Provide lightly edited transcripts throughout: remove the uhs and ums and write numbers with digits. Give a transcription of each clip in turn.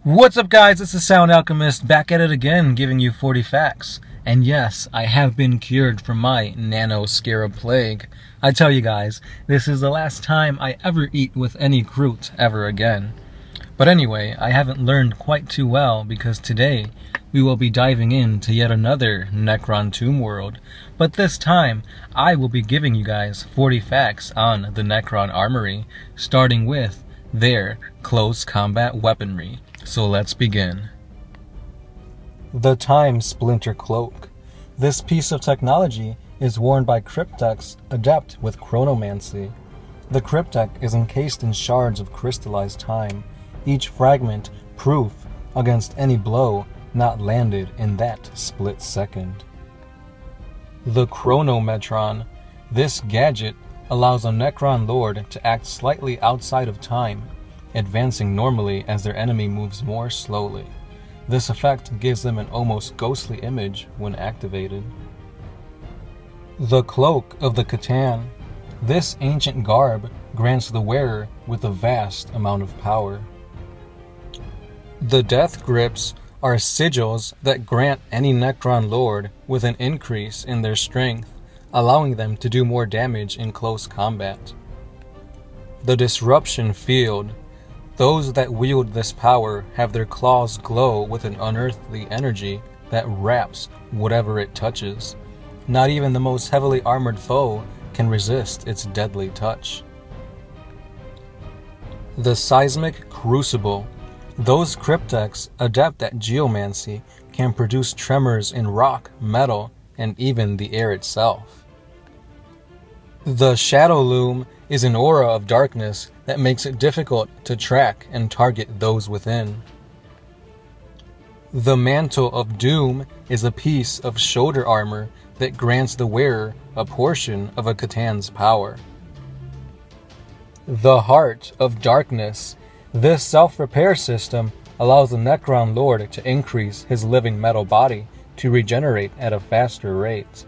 What's up, guys? It's the Sound Alchemist back at it again, giving you 40 facts. And yes, I have been cured from my nano scarab plague. I tell you guys, this is the last time I ever eat with any Groot ever again. But anyway, I haven't learned quite too well because today we will be diving into yet another Necron tomb world. But this time, I will be giving you guys 40 facts on the Necron Armory, starting with their close combat weaponry. So let's begin. The Time Splinter Cloak. This piece of technology is worn by cryptechs adept with chronomancy. The cryptech is encased in shards of crystallized time, each fragment proof against any blow not landed in that split second. The Chronometron. This gadget allows a Necron Lord to act slightly outside of time, advancing normally as their enemy moves more slowly. This effect gives them an almost ghostly image when activated. The Cloak of the Catan. This ancient garb grants the wearer with a vast amount of power. The Death Grips are sigils that grant any Necron Lord with an increase in their strength, allowing them to do more damage in close combat. The Disruption Field. Those that wield this power have their claws glow with an unearthly energy that wraps whatever it touches. Not even the most heavily armored foe can resist its deadly touch. The Seismic Crucible. Those cryptechs adept at geomancy can produce tremors in rock, metal, and even the air itself. The Shadow Loom is an aura of darkness that makes it difficult to track and target those within. The Mantle of Doom is a piece of shoulder armor that grants the wearer a portion of a Catan's power. The Heart of Darkness. This self-repair system allows the Necron Lord to increase his living metal body to regenerate at a faster rate.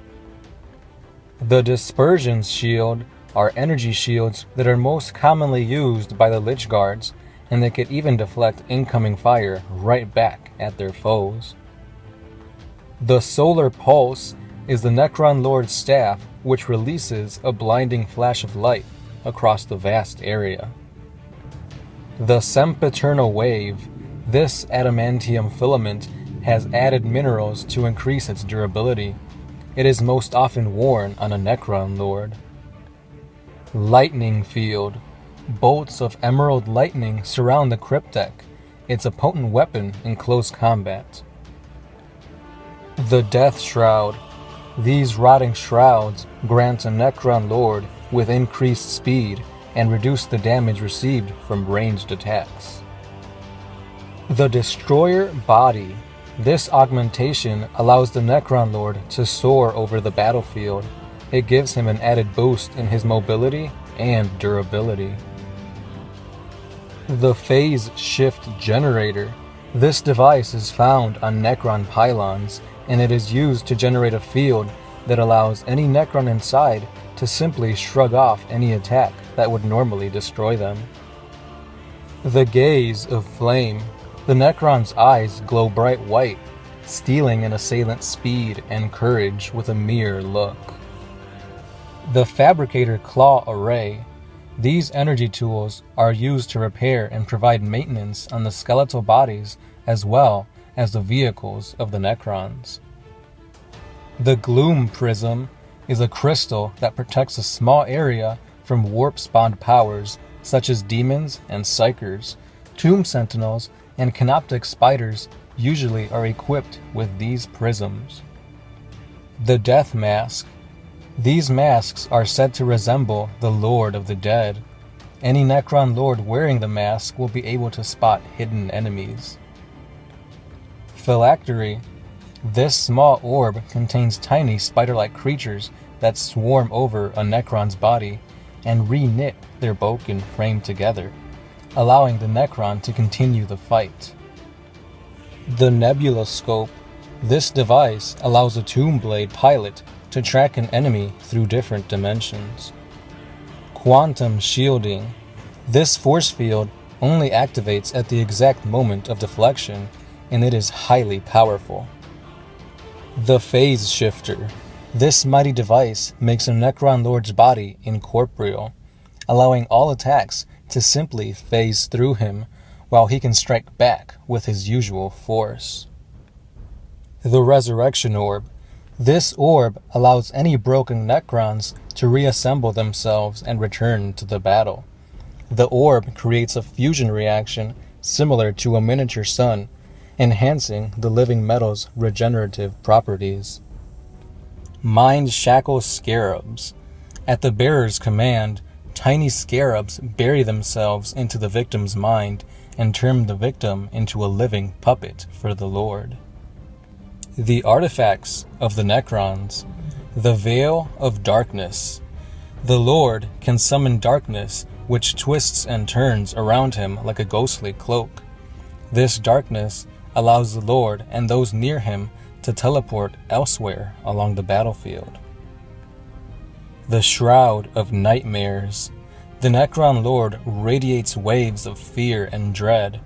The Dispersion Shield are energy shields that are most commonly used by the Lich Guards, and they could even deflect incoming fire right back at their foes. The Solar Pulse is the Necron Lord's staff, which releases a blinding flash of light across the vast area. The Sempiternal Wave. This adamantium filament has added minerals to increase its durability. It is most often worn on a Necron Lord. Lightning Field. Bolts of emerald lightning surround the cryptech. It's a potent weapon in close combat. The Death Shroud. These rotting shrouds grant a Necron Lord with increased speed and reduce the damage received from ranged attacks. The Destroyer Body. This augmentation allows the Necron Lord to soar over the battlefield. It gives him an added boost in his mobility and durability. The Phase Shift Generator. This device is found on Necron pylons, and it is used to generate a field that allows any Necron inside to simply shrug off any attack that would normally destroy them. The Gaze of Flame. The Necron's eyes glow bright white, stealing an assailant's speed and courage with a mere look. The Fabricator Claw Array. These energy tools are used to repair and provide maintenance on the skeletal bodies as well as the vehicles of the Necrons. The Gloom Prism is a crystal that protects a small area from warp-spawned powers such as demons and psychers. Tomb Sentinels and Canoptic Spiders usually are equipped with these prisms. The Death Mask. These masks are said to resemble the Lord of the Dead. Any Necron Lord wearing the mask will be able to spot hidden enemies. Phylactery. This small orb contains tiny spider-like creatures that swarm over a Necron's body and re-knit their broken frame together, allowing the Necron to continue the fight. The Nebula Scope. This device allows a Tomb Blade pilot to track an enemy through different dimensions. Quantum Shielding. This force field only activates at the exact moment of deflection, and it is highly powerful. The Phase Shifter. This mighty device makes a Necron Lord's body incorporeal, allowing all attacks to simply phase through him, while he can strike back with his usual force. The Resurrection Orb. This orb allows any broken Necrons to reassemble themselves and return to the battle. The orb creates a fusion reaction similar to a miniature sun, enhancing the living metal's regenerative properties. Mind Shackle Scarabs. At the bearer's command, tiny scarabs bury themselves into the victim's mind and turn the victim into a living puppet for the Lord. The artifacts of the Necrons. The Veil of Darkness. The Lord can summon darkness, which twists and turns around him like a ghostly cloak. This darkness allows the Lord and those near him to teleport elsewhere along the battlefield. The Shroud of Nightmares. The Necron Lord radiates waves of fear and dread.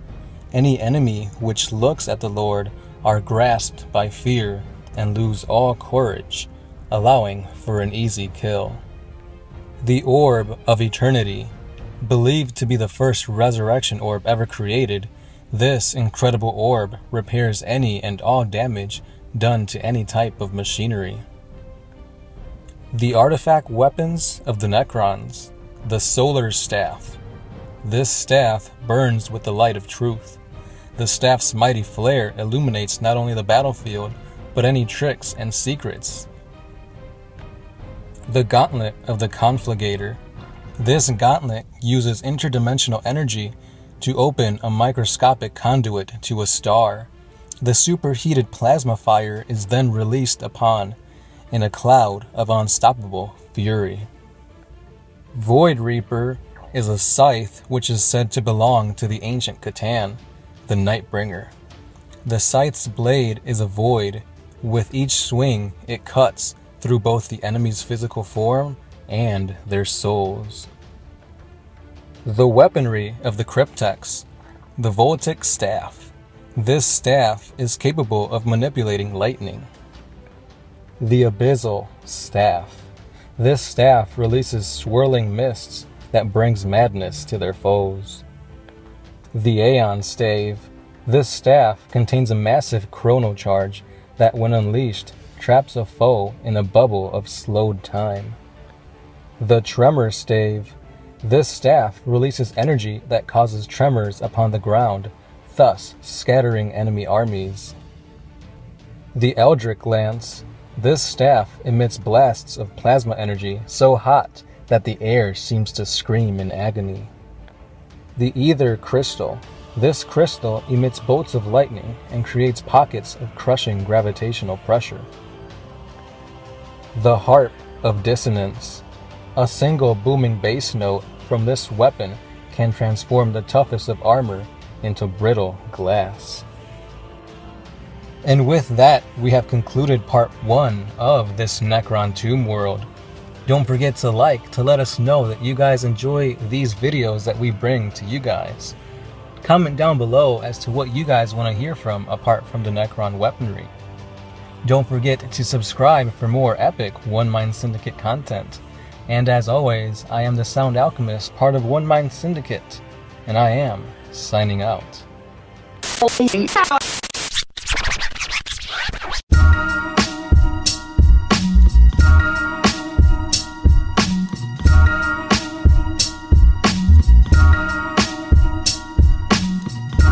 Any enemy which looks at the Lord are grasped by fear and lose all courage, allowing for an easy kill. The Orb of Eternity. Believed to be the first resurrection orb ever created, this incredible orb repairs any and all damage done to any type of machinery. The artifact weapons of the Necrons. The Solar Staff. This staff burns with the light of truth. The staff's mighty flare illuminates not only the battlefield, but any tricks and secrets. The Gauntlet of the Conflagrator. This gauntlet uses interdimensional energy to open a microscopic conduit to a star. The superheated plasma fire is then released upon in a cloud of unstoppable fury. Void Reaper is a scythe which is said to belong to the ancient Catan, the Nightbringer. The scythe's blade is a void. With each swing, it cuts through both the enemy's physical form and their souls. The weaponry of the Cryptex. The Voltic Staff. This staff is capable of manipulating lightning. The Abyssal Staff. This staff releases swirling mists that brings madness to their foes. The Aeon Stave. This staff contains a massive chrono charge that, when unleashed, traps a foe in a bubble of slowed time. The Tremor Stave. This staff releases energy that causes tremors upon the ground, thus scattering enemy armies. The Eldritch Lance. This staff emits blasts of plasma energy so hot that the air seems to scream in agony. The Aether Crystal. This crystal emits bolts of lightning and creates pockets of crushing gravitational pressure. The Harp of Dissonance. A single booming bass note from this weapon can transform the toughest of armor into brittle glass. And with that, we have concluded part 1 of this Necron Tomb world. Don't forget to like to let us know that you guys enjoy these videos that we bring to you guys. Comment down below as to what you guys want to hear from apart from the Necron weaponry. Don't forget to subscribe for more epic One Mind Syndicate content. And as always, I am the Sound Alchemist, part of One Mind Syndicate, and I am signing out.